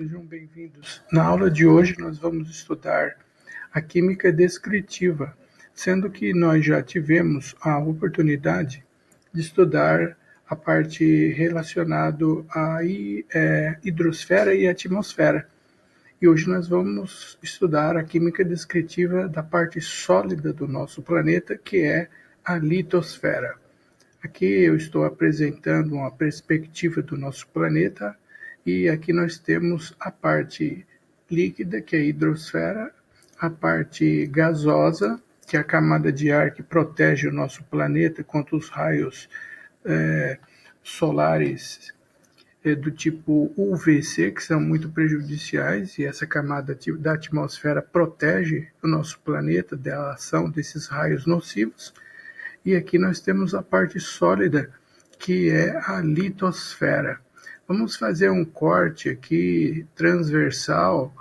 Sejam bem-vindos. Na aula de hoje nós vamos estudar a química descritiva, sendo que nós já tivemos a oportunidade de estudar a parte relacionada à hidrosfera e atmosfera. E hoje nós vamos estudar a química descritiva da parte sólida do nosso planeta, que é a litosfera. Aqui eu estou apresentando uma perspectiva do nosso planeta, e aqui nós temos a parte líquida, que é a hidrosfera, a parte gasosa, que é a camada de ar que protege o nosso planeta contra os raios solares do tipo UVC, que são muito prejudiciais, e essa camada da atmosfera protege o nosso planeta da ação desses raios nocivos. E aqui nós temos a parte sólida, que é a litosfera. Vamos fazer um corte aqui transversal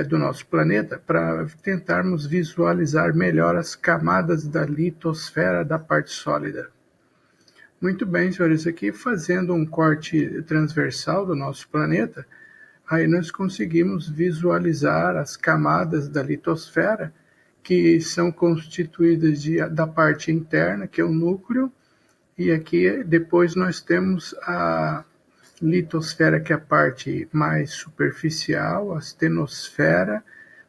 do nosso planeta para tentarmos visualizar melhor as camadas da litosfera da parte sólida. Muito bem, senhores, aqui fazendo um corte transversal do nosso planeta, aí nós conseguimos visualizar as camadas da litosfera, que são constituídas da parte interna, que é o núcleo, e aqui depois nós temos a litosfera, que é a parte mais superficial, a stenosfera,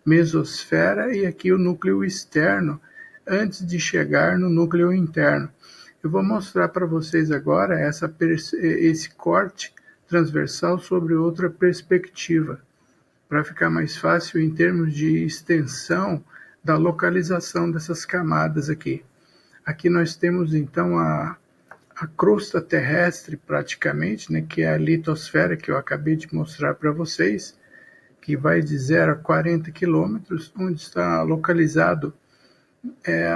mesosfera, e aqui o núcleo externo, antes de chegar no núcleo interno. Eu vou mostrar para vocês agora esse corte transversal sobre outra perspectiva, para ficar mais fácil em termos de extensão da localização dessas camadas aqui. Aqui nós temos então a crosta terrestre praticamente, né, que é a litosfera que eu acabei de mostrar para vocês, que vai de 0 a 40 quilômetros, onde está localizado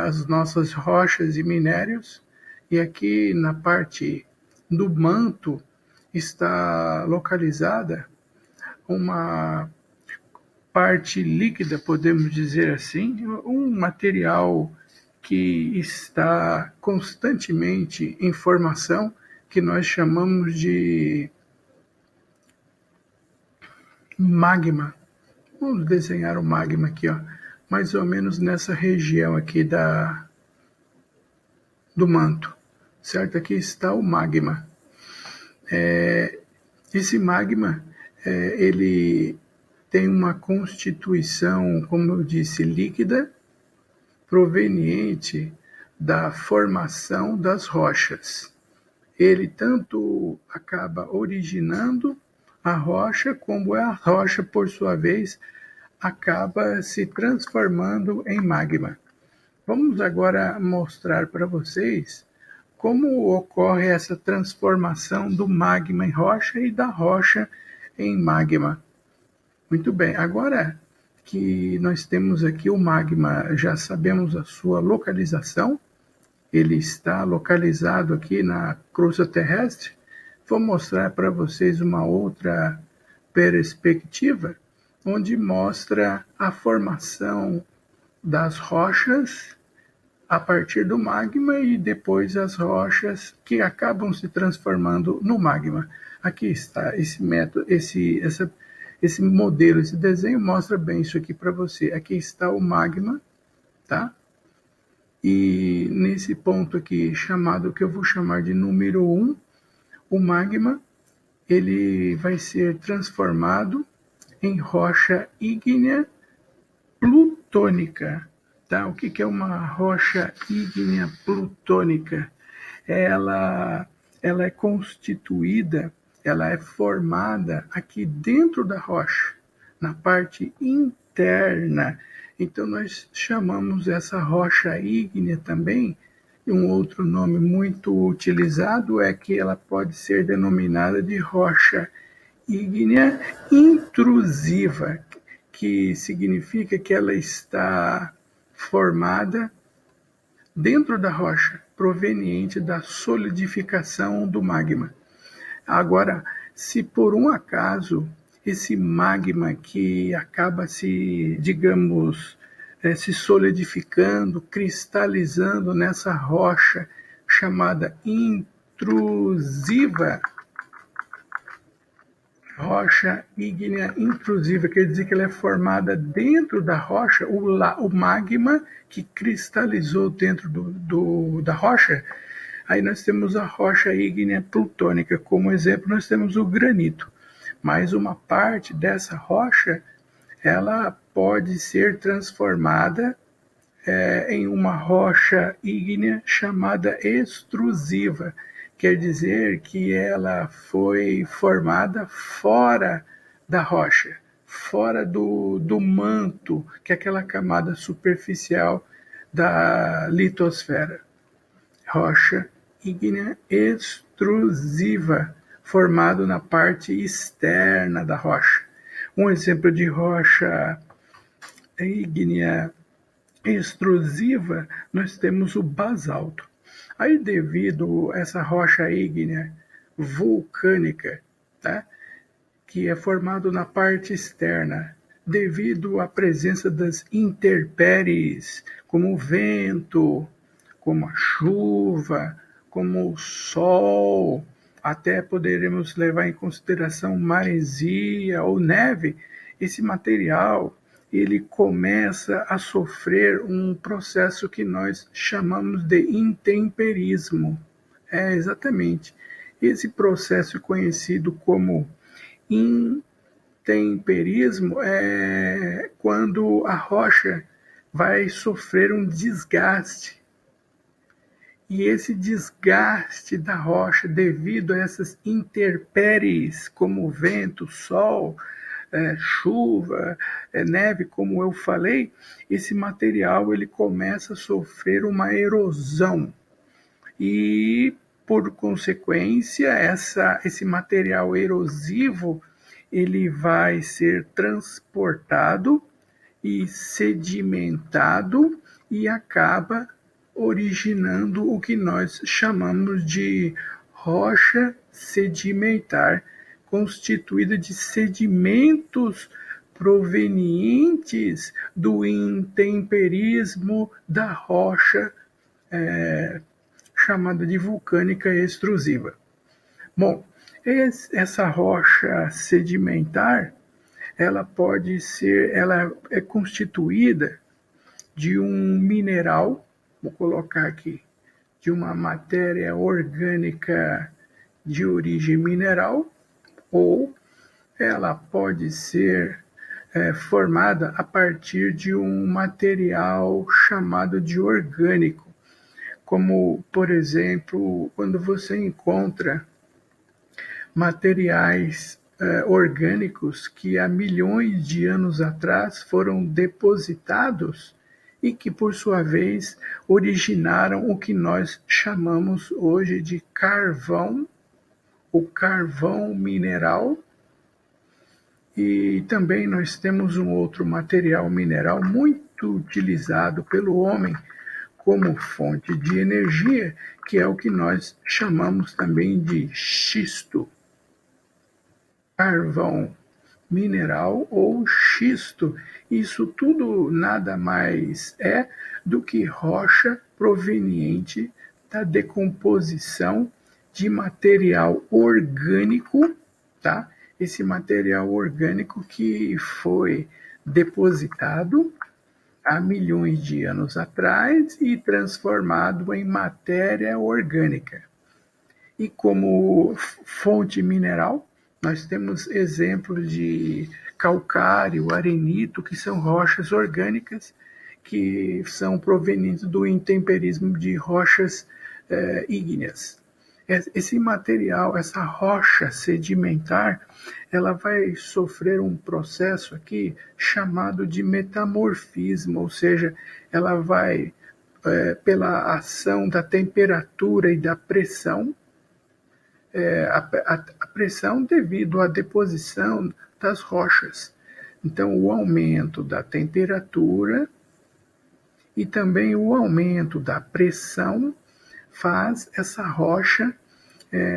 as nossas rochas e minérios, e aqui na parte do manto está localizada uma parte líquida, podemos dizer assim, um material que está constantemente em formação, que nós chamamos de magma. Vamos desenhar o magma aqui, ó, mais ou menos nessa região aqui do manto, certo? Aqui está o magma. Esse magma, ele tem uma constituição, como eu disse, líquida, proveniente da formação das rochas. Ele tanto acaba originando a rocha, como a rocha, por sua vez, acaba se transformando em magma. Vamos agora mostrar para vocês como ocorre essa transformação do magma em rocha e da rocha em magma. Muito bem, agora que nós temos aqui o magma, já sabemos a sua localização, ele está localizado aqui na crosta terrestre. Vou mostrar para vocês uma outra perspectiva, onde mostra a formação das rochas a partir do magma e depois as rochas que acabam se transformando no magma. Aqui está esse método, esse modelo, esse desenho mostra bem isso aqui para você. Aqui está o magma, tá? E nesse ponto aqui, que eu vou chamar de número 1, o magma, ele vai ser transformado em rocha ígnea plutônica, tá? O que é uma rocha ígnea plutônica? Ela é constituída, ela é formada aqui dentro da rocha, na parte interna. Então nós chamamos essa rocha ígnea também, e um outro nome muito utilizado é que ela pode ser denominada de rocha ígnea intrusiva, que significa que ela está formada dentro da rocha, proveniente da solidificação do magma. Agora, se por um acaso esse magma que acaba se solidificando, cristalizando nessa rocha chamada intrusiva, Rocha ígnea intrusiva, quer dizer que ela é formada dentro da rocha, o magma que cristalizou dentro da rocha. Aí nós temos a rocha ígnea plutônica, como exemplo nós temos o granito. Mas uma parte dessa rocha, ela pode ser transformada em uma rocha ígnea chamada extrusiva. Quer dizer que ela foi formada fora da rocha, fora do manto, que é aquela camada superficial da litosfera. Rocha ígnea extrusiva, formado na parte externa da rocha. Um exemplo de rocha ígnea extrusiva, nós temos o basalto. Aí, devido a essa rocha ígnea vulcânica, tá, que é formado na parte externa, devido à presença das intempéries, como o vento, como a chuva, como o sol, até poderemos levar em consideração maresia ou neve, esse material ele começa a sofrer um processo que nós chamamos de intemperismo. Exatamente. Esse processo conhecido como intemperismo é quando a rocha vai sofrer um desgaste. E esse desgaste da rocha, devido a essas intempéries, como vento, sol, chuva, neve, como eu falei, esse material ele começa a sofrer uma erosão. E, por consequência, esse material erosivo ele vai ser transportado e sedimentado e acaba originando o que nós chamamos de rocha sedimentar, constituída de sedimentos provenientes do intemperismo da rocha chamada de vulcânica extrusiva. Bom, essa rocha sedimentar, ela é constituída de um mineral, vou colocar aqui, de uma matéria orgânica de origem mineral, ou ela pode ser formada a partir de um material chamado de orgânico, como, por exemplo, quando você encontra materiais orgânicos que há milhões de anos atrás foram depositados e que, por sua vez, originaram o que nós chamamos hoje de carvão, o carvão mineral. E também nós temos um outro material mineral muito utilizado pelo homem como fonte de energia, que é o que nós chamamos também de xisto. Carvão mineral ou xisto. Isso tudo nada mais é do que rocha proveniente da decomposição de material orgânico, tá? Esse material orgânico que foi depositado há milhões de anos atrás e transformado em matéria orgânica. E como fonte mineral, nós temos exemplos de calcário, arenito, que são rochas orgânicas que são provenientes do intemperismo de rochas ígneas. Esse material, essa rocha sedimentar, ela vai sofrer um processo aqui chamado de metamorfismo, ou seja, ela vai, pela ação da temperatura e da pressão, a pressão devido à deposição das rochas. Então, o aumento da temperatura e também o aumento da pressão faz essa rocha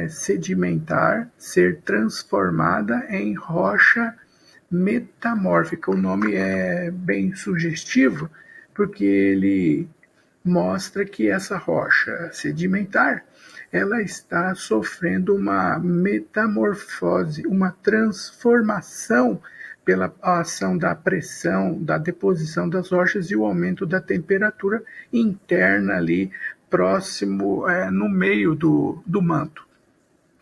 sedimentar ser transformada em rocha metamórfica. O nome é bem sugestivo, porque ele mostra que essa rocha sedimentar ela está sofrendo uma metamorfose, uma transformação pela ação da pressão, da deposição das rochas e o aumento da temperatura interna ali, próximo, no meio do manto.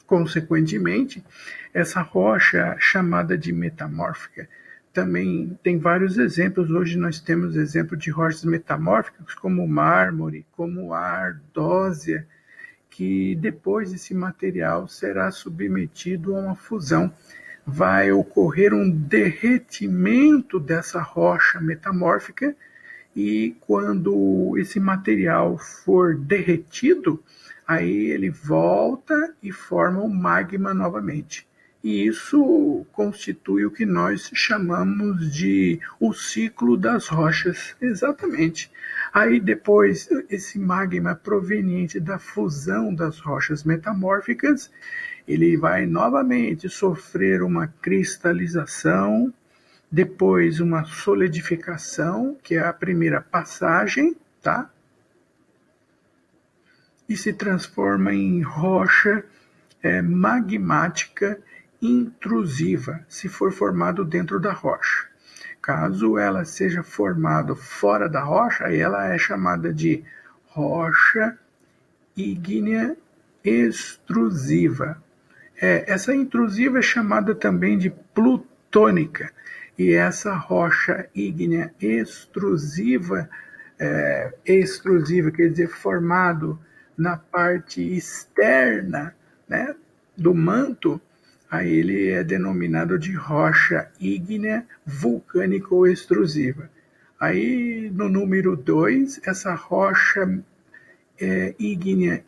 Consequentemente, essa rocha chamada de metamórfica também tem vários exemplos. Hoje nós temos exemplos de rochas metamórficas, como o mármore, como a ardósia, que depois esse material será submetido a uma fusão. Vai ocorrer um derretimento dessa rocha metamórfica e quando esse material for derretido, aí ele volta e forma o magma novamente. E isso constitui o que nós chamamos de o ciclo das rochas, exatamente. Aí depois, esse magma proveniente da fusão das rochas metamórficas, ele vai novamente sofrer uma cristalização, depois uma solidificação, que é a primeira passagem, tá? E se transforma em rocha magmática intrusiva, se for formado dentro da rocha. Caso ela seja formada fora da rocha, aí ela é chamada de rocha ígnea extrusiva. Essa intrusiva é chamada também de plutônica, e essa rocha ígnea extrusiva, quer dizer, formado na parte externa, né, do manto, aí ele é denominado de rocha ígnea vulcânico-extrusiva. Aí, no número 2, essa rocha ígnea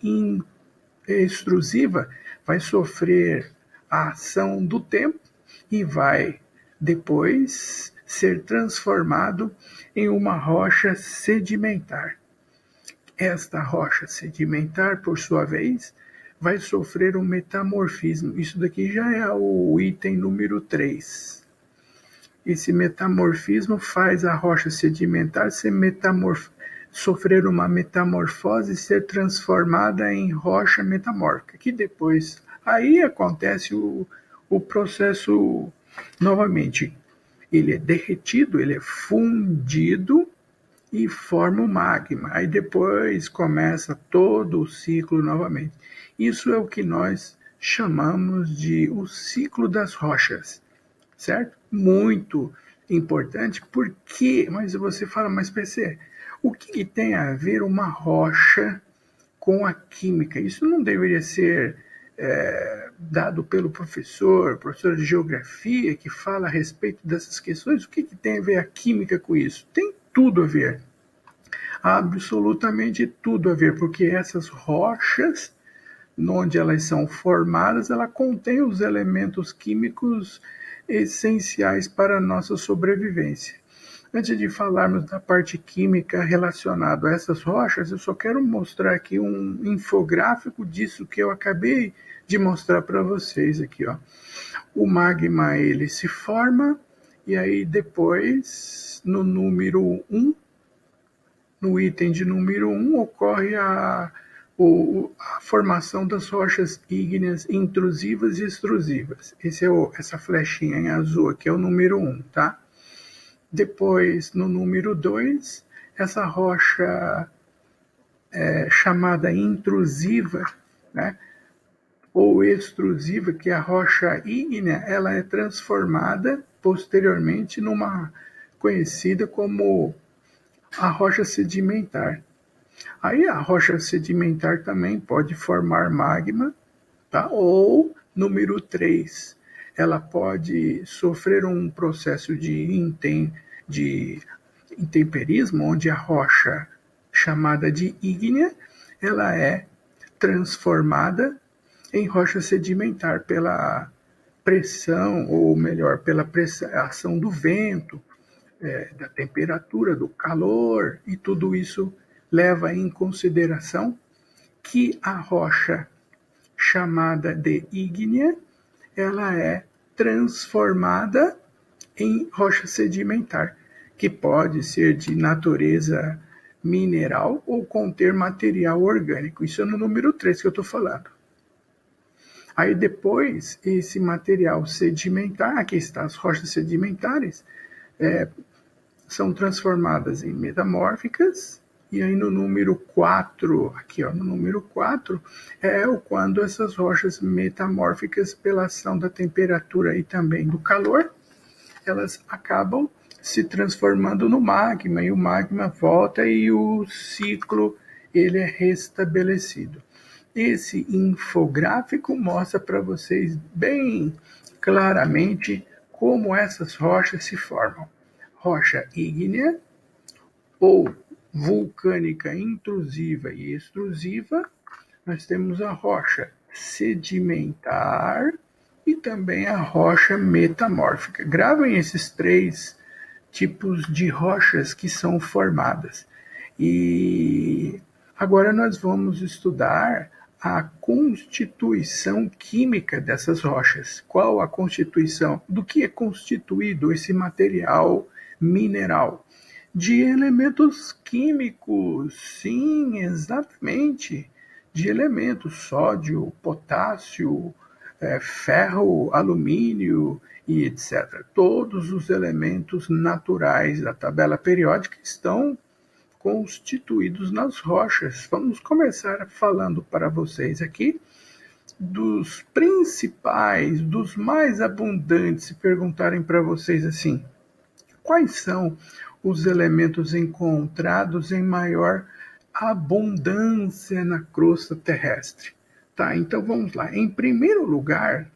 extrusiva vai sofrer a ação do tempo e vai depois ser transformado em uma rocha sedimentar. Esta rocha sedimentar, por sua vez, vai sofrer um metamorfismo. Isso daqui já é o item número 3. Esse metamorfismo faz a rocha sedimentar sofrer uma metamorfose e ser transformada em rocha metamórfica, que depois aí acontece o processo novamente. Ele é derretido, ele é fundido e forma o magma. Aí depois começa todo o ciclo novamente. Isso é o que nós chamamos de o ciclo das rochas, certo? Muito importante, porque, mas você fala, mas PC, o que tem a ver uma rocha com a química? Isso não deveria ser dado pelo professor de geografia, que fala a respeito dessas questões? O que tem a ver a química com isso? Tem tudo a ver. Absolutamente tudo a ver, porque essas rochas, onde elas são formadas, ela contém os elementos químicos essenciais para a nossa sobrevivência. Antes de falarmos da parte química relacionada a essas rochas, eu só quero mostrar aqui um infográfico disso que eu acabei de mostrar para vocês aqui, ó. O magma, ele se forma, e aí depois, no número 1, no item de número 1, ocorre a formação das rochas ígneas intrusivas e extrusivas. Essa flechinha em azul aqui é o número 1, tá? Depois, no número 2, essa rocha chamada intrusiva, né, ou extrusiva, que é a rocha ígnea, ela é transformada posteriormente numa conhecida como a rocha sedimentar. Aí a rocha sedimentar também pode formar magma, tá? Ou, número 3, ela pode sofrer um processo de intemperismo, onde a rocha chamada de ígnea, ela é transformada em rocha sedimentar pela pressão, ou melhor, pela ação do vento, da temperatura, do calor, e tudo isso leva em consideração que a rocha chamada de ígnea, ela é transformada em rocha sedimentar, que pode ser de natureza mineral ou conter material orgânico. Isso é no número 3 que eu estou falando. Aí depois, esse material sedimentar, aqui está as rochas sedimentares, são transformadas em metamórficas, e aí no número 4, aqui ó, no número 4, quando essas rochas metamórficas, pela ação da temperatura e também do calor, elas acabam se transformando no magma, e o magma volta e o ciclo ele é restabelecido. Esse infográfico mostra para vocês bem claramente como essas rochas se formam. Rocha ígnea ou vulcânica intrusiva e extrusiva, nós temos a rocha sedimentar e também a rocha metamórfica. Gravem esses 3 tipos de rochas que são formadas. E agora nós vamos estudar a constituição química dessas rochas. Qual a constituição? Do que é constituído esse material mineral? De elementos químicos, sim, exatamente. De elementos, sódio, potássio, ferro, alumínio e etc. Todos os elementos naturais da tabela periódica estão constituídos nas rochas. Vamos começar falando para vocês aqui dos principais, dos mais abundantes. Se perguntarem para vocês assim, quais são os elementos encontrados em maior abundância na crosta terrestre? Tá, então vamos lá. Em primeiro lugar,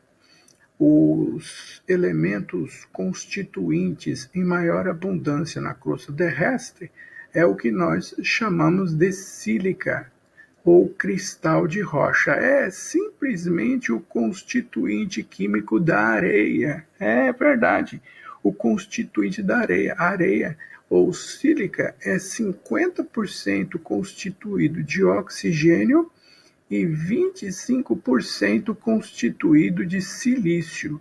os elementos constituintes em maior abundância na crosta terrestre é o que nós chamamos de sílica ou cristal de rocha. É simplesmente o constituinte químico da areia. É verdade, o constituinte da areia. A areia ou sílica é 50% constituído de oxigênio e 25% constituído de silício,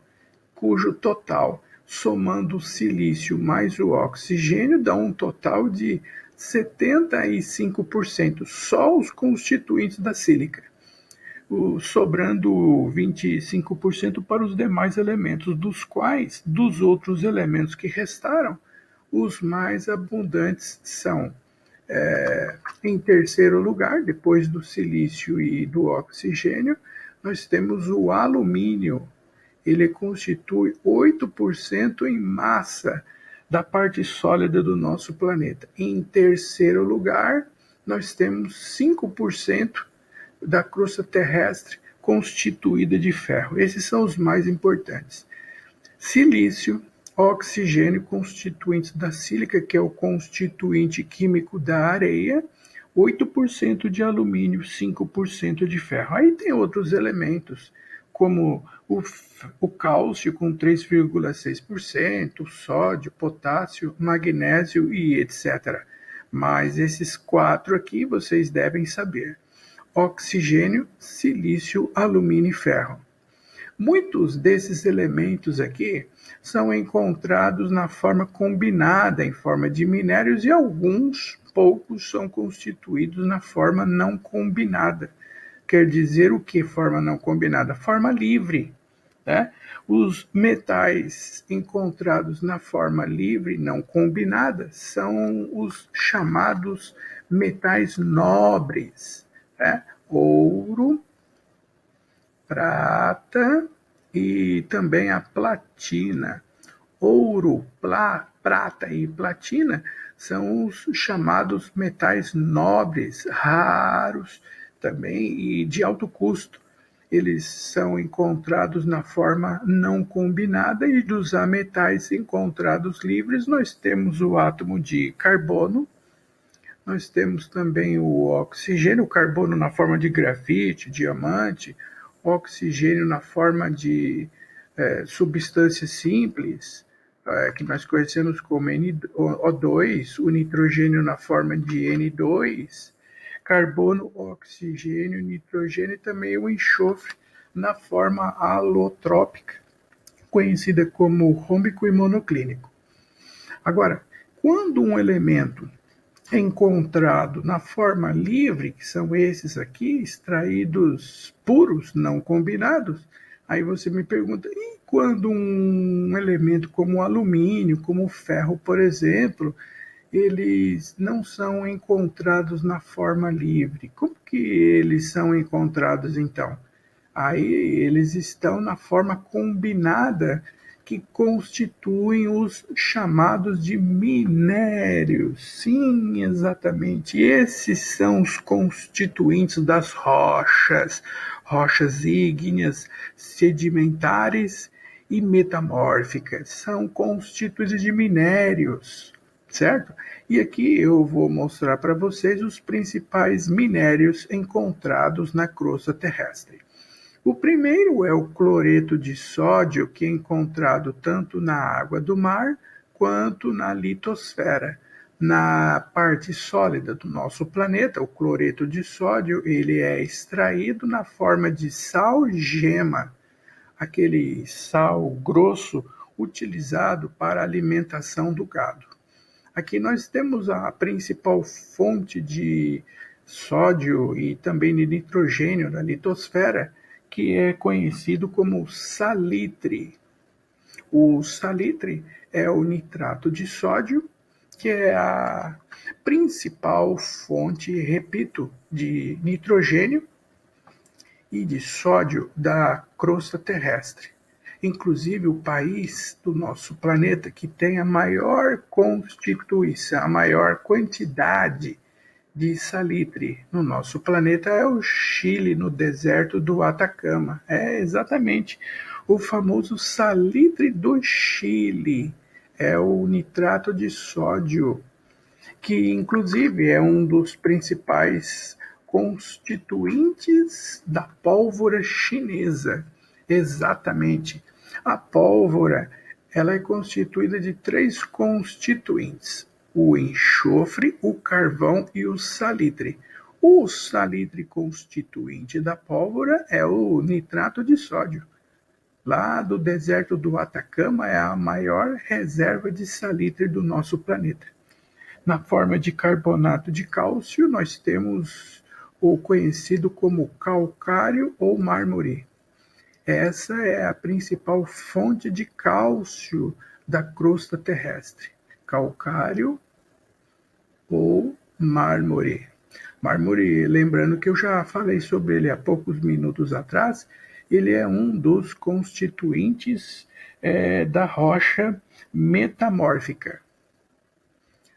cujo total, somando o silício mais o oxigênio, dá um total de 75%, só os constituintes da sílica, sobrando 25% para os demais elementos, dos outros elementos que restaram, os mais abundantes são, em terceiro lugar, depois do silício e do oxigênio, nós temos o alumínio. Ele constitui 8% em massa da parte sólida do nosso planeta. Em terceiro lugar, nós temos 5% da crosta terrestre constituída de ferro. Esses são os mais importantes. Silício, oxigênio, constituintes da sílica, que é o constituinte químico da areia, 8% de alumínio, 5% de ferro. Aí tem outros elementos, como o cálcio com 3,6%, sódio, potássio, magnésio e etc. Mas esses 4 aqui vocês devem saber: oxigênio, silício, alumínio e ferro. Muitos desses elementos aqui são encontrados na forma combinada, em forma de minérios, e poucos são constituídos na forma não combinada. Quer dizer o que forma não combinada? Forma livre. Né? Os metais encontrados na forma livre, não combinada, são os chamados metais nobres. Né? Ouro, prata e também a platina. Ouro, prata e platina são os chamados metais nobres, raros também e de alto custo. Eles são encontrados na forma não combinada, e dos metais encontrados livres nós temos o átomo de carbono, nós temos também o oxigênio, o carbono na forma de grafite, diamante, oxigênio na forma de substância simples, que nós conhecemos como O2, o nitrogênio na forma de N2, carbono, oxigênio, nitrogênio e também o enxofre na forma alotrópica, conhecida como rômbico e monoclínico. Agora, quando um elemento encontrado na forma livre, que são esses aqui, extraídos puros, não combinados, aí você me pergunta, e quando um elemento como o alumínio, como o ferro, por exemplo, eles não são encontrados na forma livre? Como que eles são encontrados então? Aí eles estão na forma combinada, que constituem os chamados de minérios. Sim, exatamente. Esses são os constituintes das rochas, rochas ígneas, sedimentares e metamórficas. São constituídos de minérios, certo? E aqui eu vou mostrar para vocês os principais minérios encontrados na crosta terrestre. O primeiro é o cloreto de sódio, que é encontrado tanto na água do mar quanto na litosfera. Na parte sólida do nosso planeta, o cloreto de sódio, ele é extraído na forma de sal gema, aquele sal grosso utilizado para a alimentação do gado. Aqui nós temos a principal fonte de sódio e também de nitrogênio na litosfera, que é conhecido como salitre. O salitre é o nitrato de sódio, que é a principal fonte, repito, de nitrogênio e de sódio da crosta terrestre. Inclusive, o país do nosso planeta que tem a maior constituição, a maior quantidade de salitre no nosso planeta é o Chile, no deserto do Atacama. É exatamente o famoso salitre do Chile. É o nitrato de sódio, que inclusive é um dos principais constituintes da pólvora chinesa. Exatamente. A pólvora, ela é constituída de 3 constituintes: o enxofre, o carvão e o salitre. O salitre constituinte da pólvora é o nitrato de sódio. Lá do deserto do Atacama é a maior reserva de salitre do nosso planeta. Na forma de carbonato de cálcio, nós temos o conhecido como calcário ou mármore. Essa é a principal fonte de cálcio da crosta terrestre: calcário ou mármore. Mármore, lembrando que eu já falei sobre ele há poucos minutos atrás, ele é um dos constituintes da rocha metamórfica.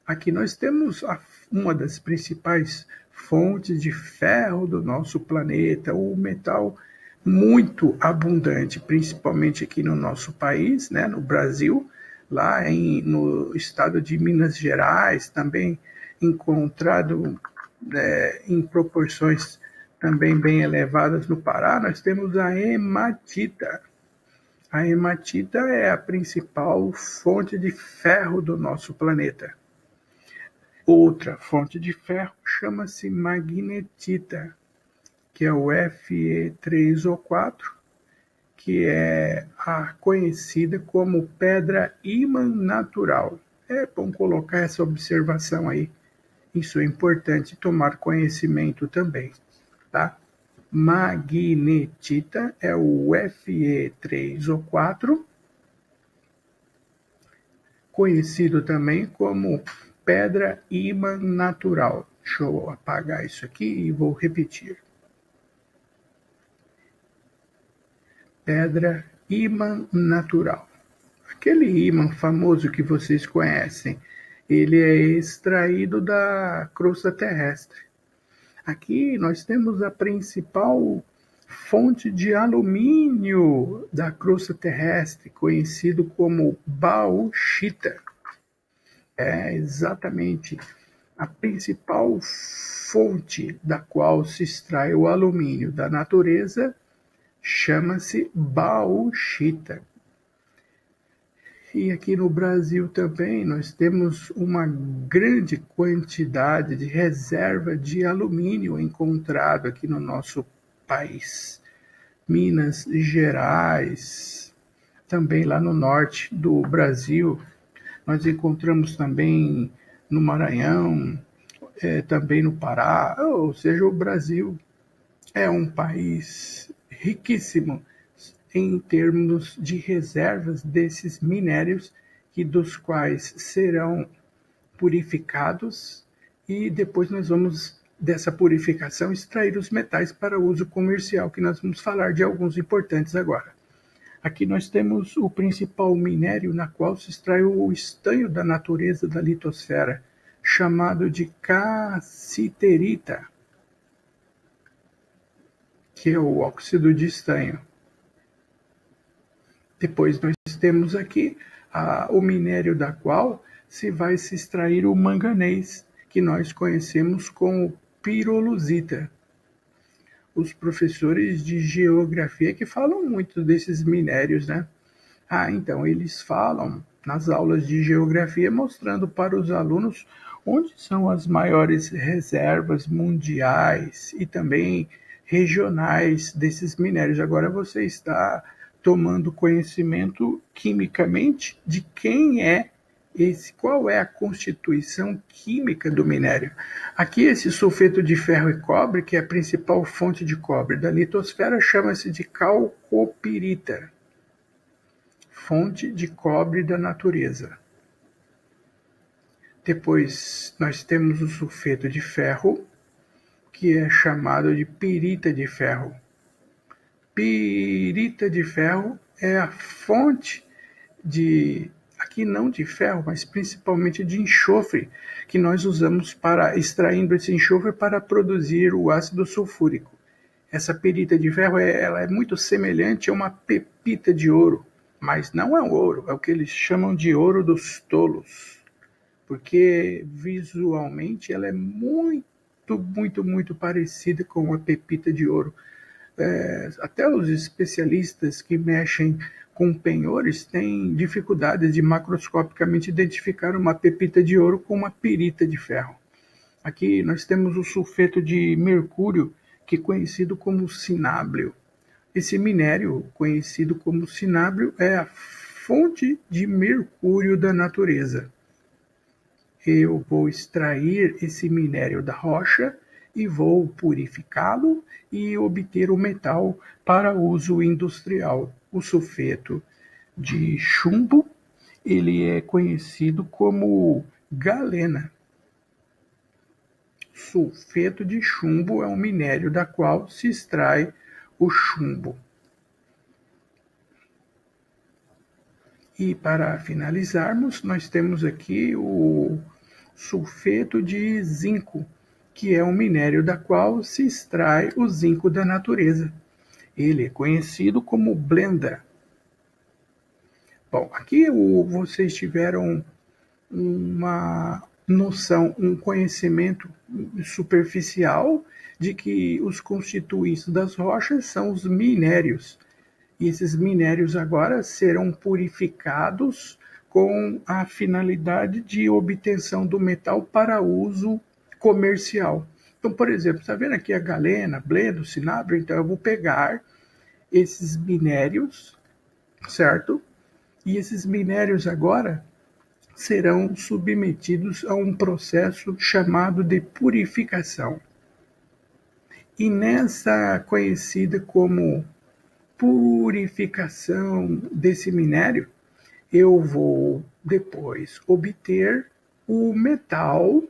Aqui nós temos uma das principais fontes de ferro do nosso planeta, o metal muito abundante, principalmente aqui no nosso país, né, no Brasil, lá no estado de Minas Gerais, também encontrado em proporções também bem elevadas no Pará. Nós temos a hematita. A hematita é a principal fonte de ferro do nosso planeta. Outra fonte de ferro chama-se magnetita, que é o Fe3O4, que é a conhecida como pedra ímã natural. É bom colocar essa observação aí. Isso é importante tomar conhecimento também, tá? Magnetita é o Fe3O4, conhecido também como pedra ímã natural. Deixa eu apagar isso aqui e vou repetir. Pedra ímã natural. Aquele ímã famoso que vocês conhecem, ele é extraído da crosta terrestre. Aqui nós temos a principal fonte de alumínio da crosta terrestre, conhecido como bauxita. É exatamente a principal fonte da qual se extrai o alumínio da natureza, chama-se bauxita. E aqui no Brasil também nós temos uma grande quantidade de reserva de alumínio encontrado aqui no nosso país. Minas Gerais, também lá no norte do Brasil, nós encontramos também no Maranhão, também no Pará, ou seja, o Brasil é um país riquíssimo em termos de reservas desses minérios, dos quais serão purificados e depois nós vamos, dessa purificação, extrair os metais para uso comercial, que nós vamos falar de alguns importantes agora. Aqui nós temos o principal minério na qual se extrai o estanho da natureza da litosfera, chamado de cassiterita, que é o óxido de estanho. Depois nós temos aqui o minério da qual se vai se extrair o manganês, que nós conhecemos como pirolusita. Os professores de geografia que falam muito desses minérios, né? Então eles falam nas aulas de geografia, mostrando para os alunos onde são as maiores reservas mundiais e também regionais desses minérios. Agora você está tomando conhecimento quimicamente de quem é qual é a constituição química do minério. Aqui esse sulfeto de ferro e cobre, que é a principal fonte de cobre da litosfera, chama-se de calcopirita, fonte de cobre da natureza. Depois nós temos o sulfeto de ferro, que é chamado de pirita de ferro. Pirita de ferro é a fonte aqui não de ferro, mas principalmente de enxofre, que nós usamos extraindo esse enxofre para produzir o ácido sulfúrico. Essa pirita de ferro ela é muito semelhante a uma pepita de ouro, mas não é o ouro, é o que eles chamam de ouro dos tolos, porque visualmente ela é muito parecida com a pepita de ouro. Até os especialistas que mexem com penhores têm dificuldades de macroscopicamente identificar uma pepita de ouro com uma pirita de ferro. Aqui nós temos o sulfeto de mercúrio, que é conhecido como cinábrio. Esse minério, conhecido como cinábrio, é a fonte de mercúrio da natureza. Eu vou extrair esse minério da rocha e vou purificá-lo e obter o metal para uso industrial. O sulfeto de chumbo, ele é conhecido como galena. Sulfeto de chumbo é um minério da qual se extrai o chumbo. E para finalizarmos, nós temos aqui o sulfeto de zinco, que é um minério da qual se extrai o zinco da natureza. Ele é conhecido como blenda. Bom, aqui vocês tiveram uma noção, um conhecimento superficial de que os constituintes das rochas são os minérios. E esses minérios agora serão purificados com a finalidade de obtenção do metal para uso comercial. Então, por exemplo, está vendo aqui a galena, blenda, o cinábrio? Então eu vou pegar esses minérios, certo? E esses minérios agora serão submetidos a um processo chamado de purificação. E nessa conhecida como purificação desse minério, eu vou depois obter o metal.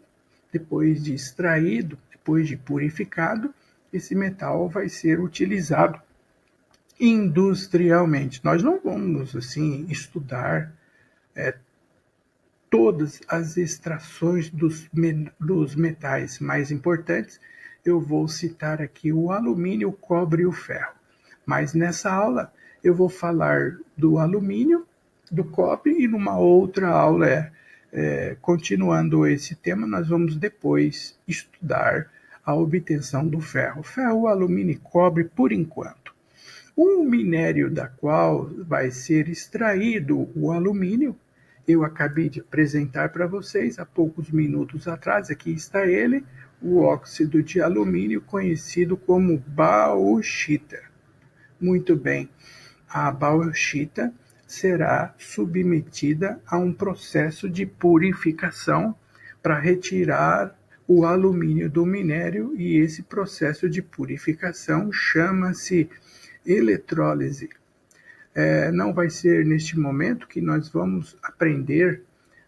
Depois de extraído, depois de purificado, esse metal vai ser utilizado industrialmente. Nós não vamos assim estudar todas as extrações dos metais mais importantes. Eu vou citar aqui o alumínio, o cobre e o ferro. Mas nessa aula eu vou falar do alumínio, do cobre, e numa outra aula, continuando esse tema, nós vamos depois estudar a obtenção do ferro. Ferro, alumínio e cobre por enquanto. O minério da qual vai ser extraído o alumínio, eu acabei de apresentar para vocês há poucos minutos atrás. Aqui está ele, o óxido de alumínio, conhecido como bauxita. Muito bem, a bauxita será submetida a um processo de purificação para retirar o alumínio do minério, e esse processo de purificação chama-se eletrólise. Não vai ser neste momento que nós vamos aprender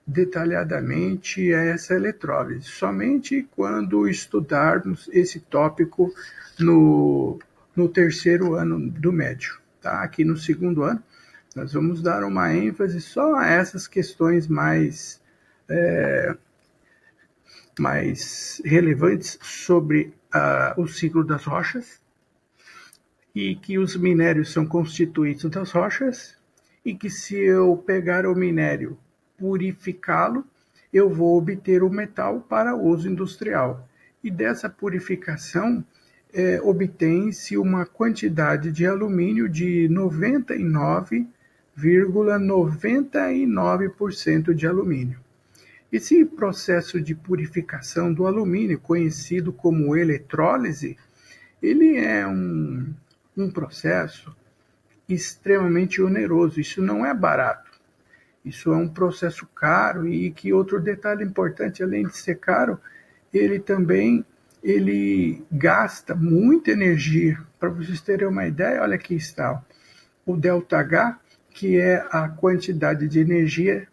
detalhadamente essa eletrólise, somente quando estudarmos esse tópico no terceiro ano do médio. Tá? Aqui no segundo ano, nós vamos dar uma ênfase só a essas questões mais relevantes sobre o ciclo das rochas, e que os minérios são constituídos das rochas, e que se eu pegar o minério, purificá-lo, eu vou obter o metal para uso industrial. E dessa purificação obtém-se uma quantidade de alumínio de 99,99% de alumínio. Esse processo de purificação do alumínio, conhecido como eletrólise, ele é um processo extremamente oneroso. Isso não é barato. Isso é um processo caro, e que outro detalhe importante, além de ser caro, ele gasta muita energia. Para vocês terem uma ideia, olha aqui está o ΔH, que é a quantidade de energia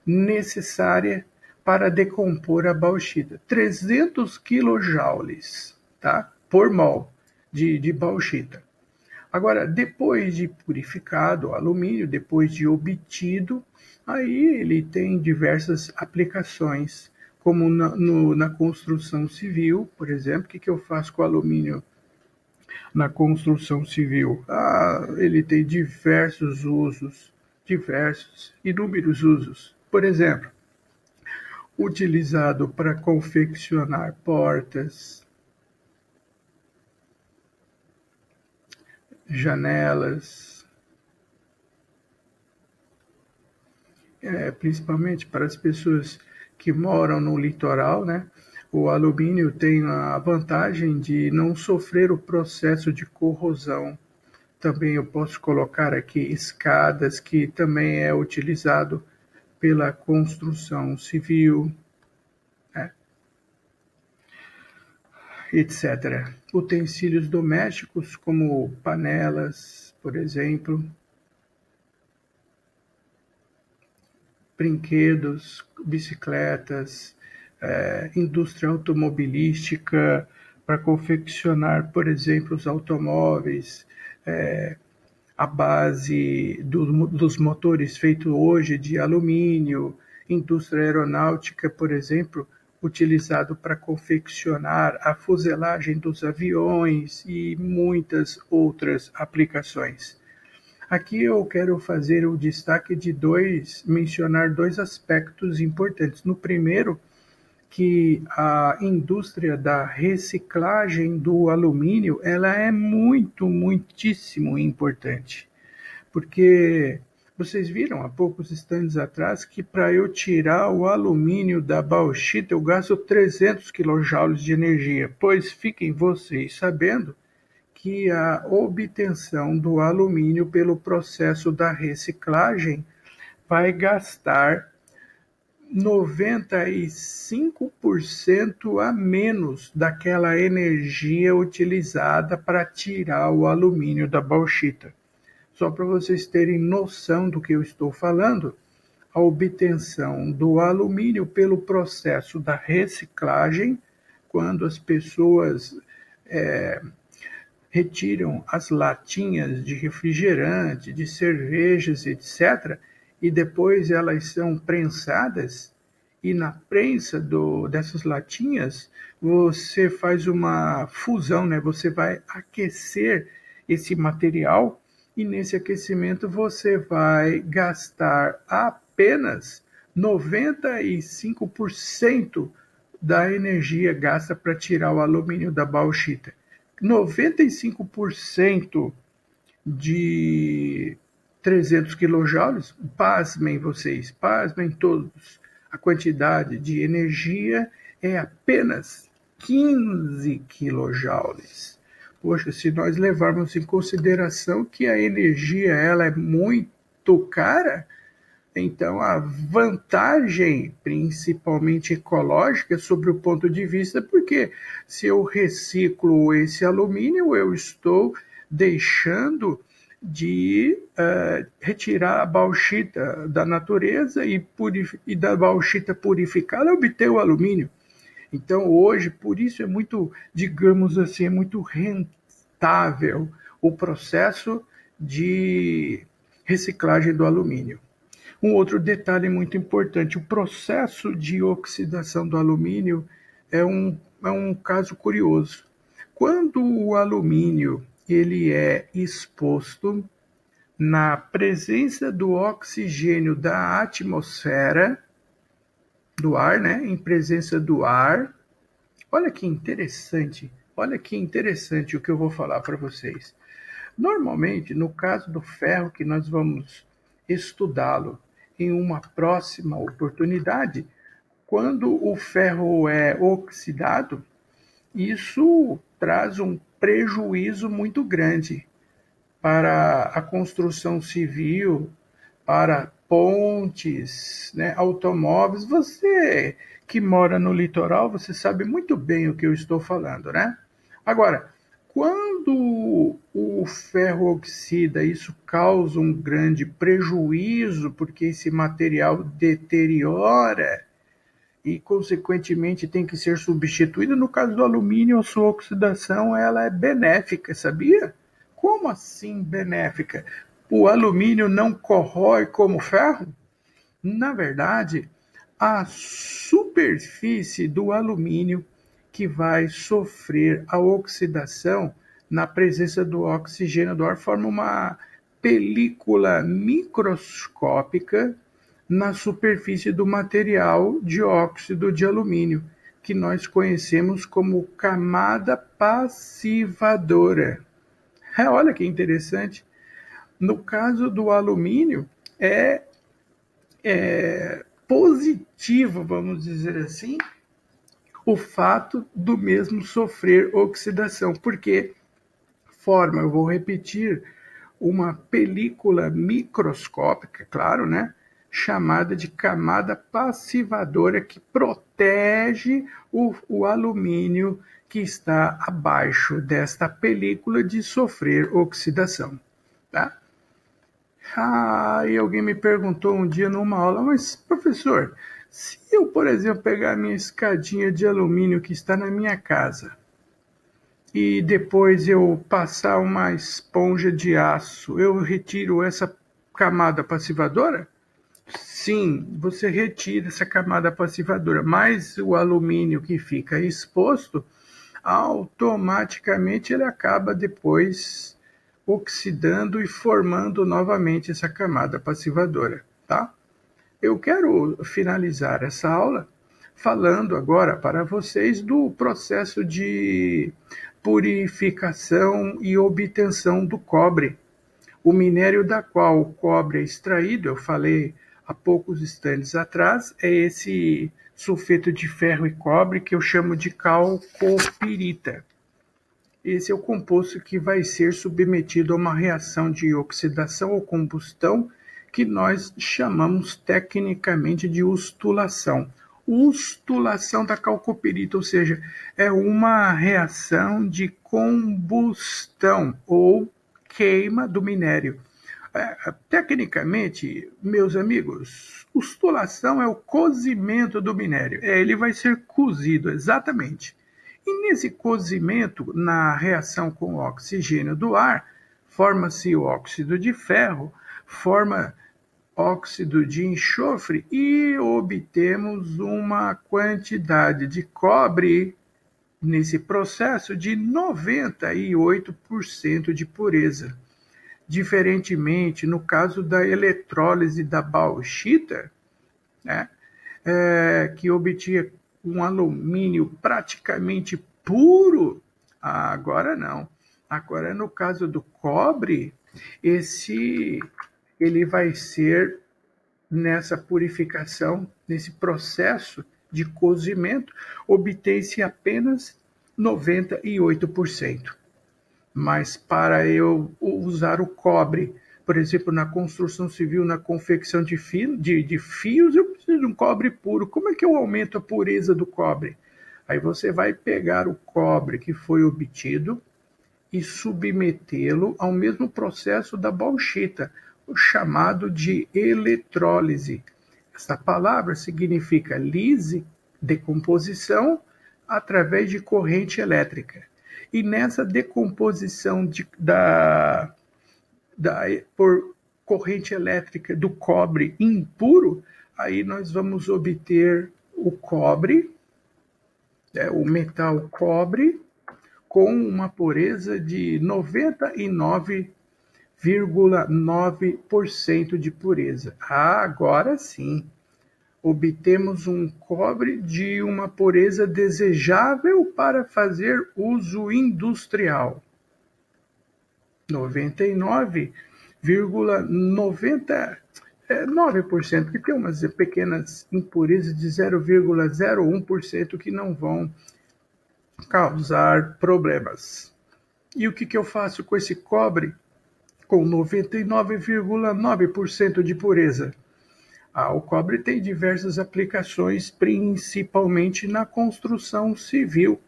necessária para decompor a bauxita. 300 quilojoules, tá? Por mol de bauxita. Agora, depois de purificado o alumínio, depois de obtido, aí ele tem diversas aplicações, como na construção civil, por exemplo. O que eu faço com o alumínio na construção civil? Ele tem diversos usos, inúmeros usos. Por exemplo, utilizado para confeccionar portas, janelas, principalmente para as pessoas que moram no litoral, né? O alumínio tem a vantagem de não sofrer o processo de corrosão. Também eu posso colocar aqui escadas, que também é utilizado pela construção civil, etc. Utensílios domésticos, como panelas, por exemplo, brinquedos, bicicletas, indústria automobilística, para confeccionar, por exemplo, os automóveis, a base dos motores feito hoje de alumínio, indústria aeronáutica, por exemplo, utilizado para confeccionar a fuselagem dos aviões e muitas outras aplicações. Aqui eu quero fazer o destaque mencionar dois aspectos importantes. No primeiro, que a indústria da reciclagem do alumínio, ela é muitíssimo importante, porque vocês viram há poucos instantes atrás que para eu tirar o alumínio da bauxita eu gasto 300 quilojoules de energia, pois fiquem vocês sabendo que a obtenção do alumínio pelo processo da reciclagem vai gastar 95% a menos daquela energia utilizada para tirar o alumínio da bauxita. Só para vocês terem noção do que eu estou falando, a obtenção do alumínio pelo processo da reciclagem, quando as pessoas retiram as latinhas de refrigerante, de cervejas, etc., e depois elas são prensadas, e na prensa dessas latinhas você faz uma fusão, né? Você vai aquecer esse material, e nesse aquecimento você vai gastar apenas 95% da energia gasta para tirar o alumínio da bauxita. 95% de 300 quilojoules, pasmem vocês, pasmem todos, a quantidade de energia é apenas 15 quilojoules. Poxa, se nós levarmos em consideração que a energia ela é muito cara, Então, a vantagem, principalmente ecológica, sobre o ponto de vista, porque se eu reciclo esse alumínio, eu estou deixando de retirar a bauxita da natureza e da bauxita purificada obter o alumínio. Então, hoje, por isso é muito, digamos assim, é muito rentável o processo de reciclagem do alumínio. Um outro detalhe muito importante, o processo de oxidação do alumínio é um caso curioso. Quando o alumínio ele é exposto na presença do oxigênio da atmosfera, do ar, né? Em presença do ar, olha que interessante o que eu vou falar para vocês. Normalmente, no caso do ferro, que nós vamos estudá-lo em uma próxima oportunidade, quando o ferro é oxidado, isso traz um prejuízo muito grande para a construção civil, para pontes, né, automóveis. Você que mora no litoral, você sabe muito bem o que eu estou falando, né? Agora, quando o ferro oxida, isso causa um grande prejuízo, porque esse material deteriora e, consequentemente, tem que ser substituído. No caso do alumínio, a sua oxidação ela é benéfica, sabia? Como assim benéfica? O alumínio não corrói como o ferro? Na verdade, a superfície do alumínio que vai sofrer a oxidação na presença do oxigênio do ar forma uma película microscópica na superfície do material de óxido de alumínio, que nós conhecemos como camada passivadora. Olha que interessante. No caso do alumínio, é positivo, vamos dizer assim, o fato do mesmo sofrer oxidação, porque forma, eu vou repetir, uma película microscópica, claro, né? Chamada de camada passivadora que protege o alumínio que está abaixo desta película de sofrer oxidação, tá? E alguém me perguntou um dia numa aula, mas professor, se eu, por exemplo, pegar a minha escadinha de alumínio que está na minha casa e depois eu passar uma esponja de aço, eu retiro essa camada passivadora? Sim, você retira essa camada passivadora, mas o alumínio que fica exposto, automaticamente ele acaba depois oxidando e formando novamente essa camada passivadora, tá? Eu quero finalizar essa aula falando agora para vocês do processo de purificação e obtenção do cobre. O minério da qual o cobre é extraído, eu falei há poucos instantes atrás, é esse sulfeto de ferro e cobre que eu chamo de calcopirita. Esse é o composto que vai ser submetido a uma reação de oxidação ou combustão que nós chamamos tecnicamente de ustulação. Ustulação da calcopirita, ou seja, é uma reação de combustão ou queima do minério. Tecnicamente, meus amigos, ustulação é o cozimento do minério. Ele vai ser cozido, exatamente. E nesse cozimento, na reação com o oxigênio do ar, forma-se o óxido de ferro, forma óxido de enxofre e obtemos uma quantidade de cobre nesse processo de 98% de pureza. Diferentemente, no caso da eletrólise da bauxita, né, que obtinha um alumínio praticamente puro, agora não. Agora, no caso do cobre, ele vai ser, nessa purificação, nesse processo de cozimento, obtém-se apenas 98%. Mas para eu usar o cobre Por exemplo, na construção civil, na confecção de fios, eu preciso de um cobre puro. Como é que eu aumento a pureza do cobre? Aí você vai pegar o cobre que foi obtido e submetê-lo ao mesmo processo da bauxita, o chamado de eletrólise. Essa palavra significa lise, decomposição, através de corrente elétrica. E nessa decomposição por corrente elétrica do cobre impuro, aí nós vamos obter o cobre, o metal cobre, com uma pureza de 99,9% de pureza. Agora sim, obtemos um cobre de uma pureza desejável para fazer uso industrial. 99,99%, que tem umas pequenas impurezas de 0,01% que não vão causar problemas. E o que eu faço com esse cobre com 99,9% de pureza? O cobre tem diversas aplicações, principalmente na construção civil.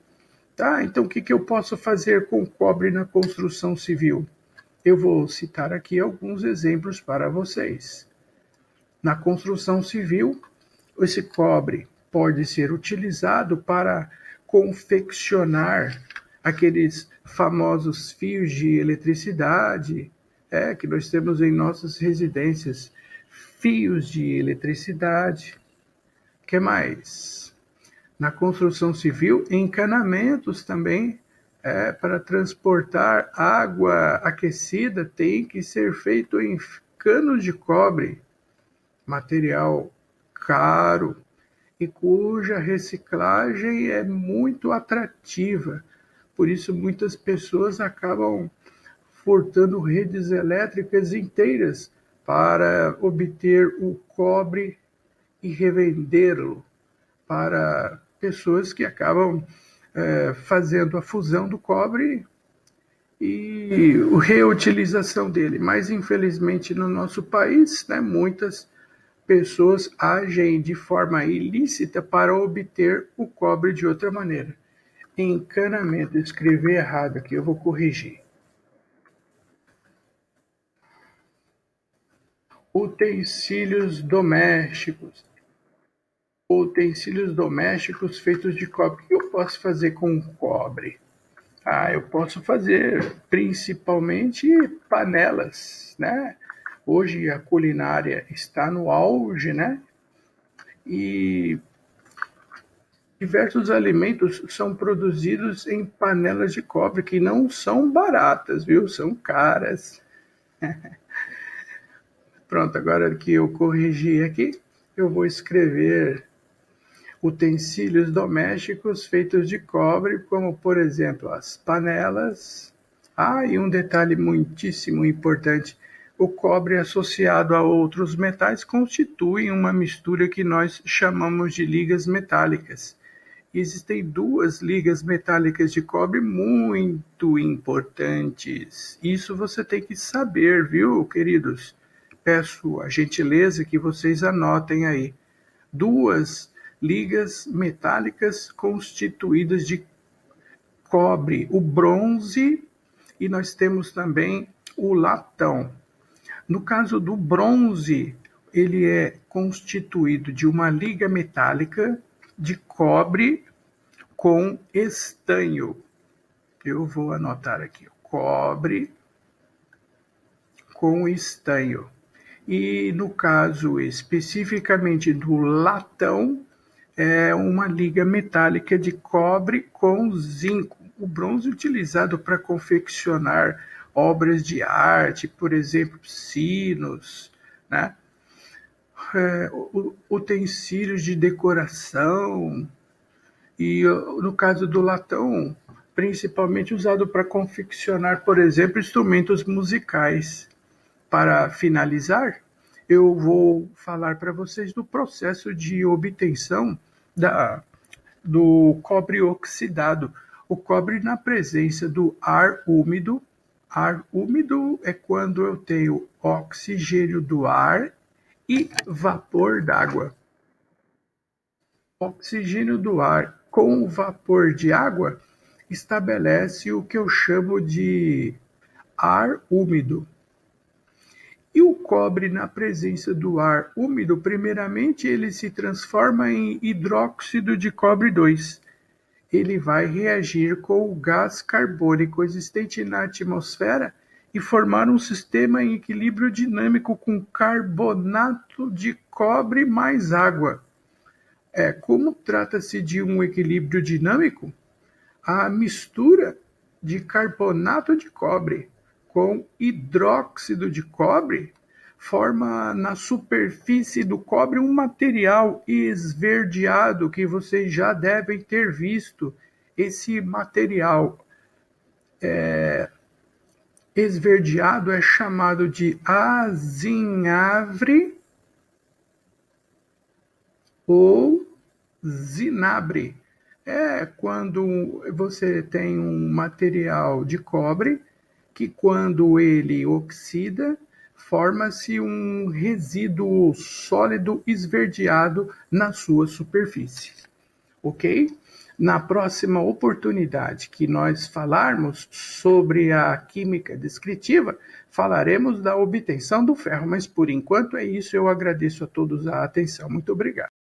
Tá? Então, o que eu posso fazer com cobre na construção civil? Eu vou citar aqui alguns exemplos para vocês. Na construção civil, esse cobre pode ser utilizado para confeccionar aqueles famosos fios de eletricidade, que nós temos em nossas residências. Fios de eletricidade. O que mais? Na construção civil, encanamentos também. Para transportar água aquecida tem que ser feito em canos de cobre, material caro e cuja reciclagem é muito atrativa. Por isso, muitas pessoas acabam furtando redes elétricas inteiras para obter o cobre e revendê-lo para pessoas que acabam fazendo a fusão do cobre e a reutilização dele. Mas, infelizmente, no nosso país, muitas pessoas agem de forma ilícita para obter o cobre de outra maneira. Encanamento, escrevi errado aqui, eu vou corrigir. Utensílios domésticos. Utensílios domésticos feitos de cobre. O que eu posso fazer com cobre? Eu posso fazer principalmente panelas, Hoje a culinária está no auge, E diversos alimentos são produzidos em panelas de cobre que não são baratas, viu? São caras. Pronto, agora que eu corrigi aqui, eu vou escrever utensílios domésticos feitos de cobre, como, por exemplo, as panelas. E um detalhe muitíssimo importante, o cobre associado a outros metais constitui uma mistura que nós chamamos de ligas metálicas. Existem duas ligas metálicas de cobre muito importantes. Isso você tem que saber, viu, queridos? Peço a gentileza que vocês anotem aí. Duas ligas metálicas constituídas de cobre, o bronze, e nós temos também o latão. No caso do bronze, ele é constituído de uma liga metálica de cobre com estanho. Eu vou anotar aqui, cobre com estanho. E no caso especificamente do latão, é uma liga metálica de cobre com zinco. O bronze utilizado para confeccionar obras de arte, por exemplo, sinos, utensílios de decoração. E no caso do latão, principalmente usado para confeccionar, por exemplo, instrumentos musicais. Para finalizar, eu vou falar para vocês do processo de obtenção do cobre oxidado. O cobre, na presença do ar úmido, Ar úmido é quando eu tenho oxigênio do ar e vapor d'água. Oxigênio do ar com vapor de água estabelece o que eu chamo de ar úmido. E o cobre, na presença do ar úmido, primeiramente ele se transforma em hidróxido de cobre 2. Ele vai reagir com o gás carbônico existente na atmosfera e formar um sistema em equilíbrio dinâmico com carbonato de cobre mais água. Como trata-se de um equilíbrio dinâmico, a mistura de carbonato de cobre com hidróxido de cobre forma na superfície do cobre um material esverdeado que vocês já devem ter visto. Esse material esverdeado é chamado de azinhavre ou zinabre. É quando você tem um material de cobre que, quando ele oxida, forma-se um resíduo sólido esverdeado na sua superfície. Ok? Na próxima oportunidade que nós falarmos sobre a química descritiva, falaremos da obtenção do ferro, mas por enquanto é isso. Eu agradeço a todos a atenção. Muito obrigado.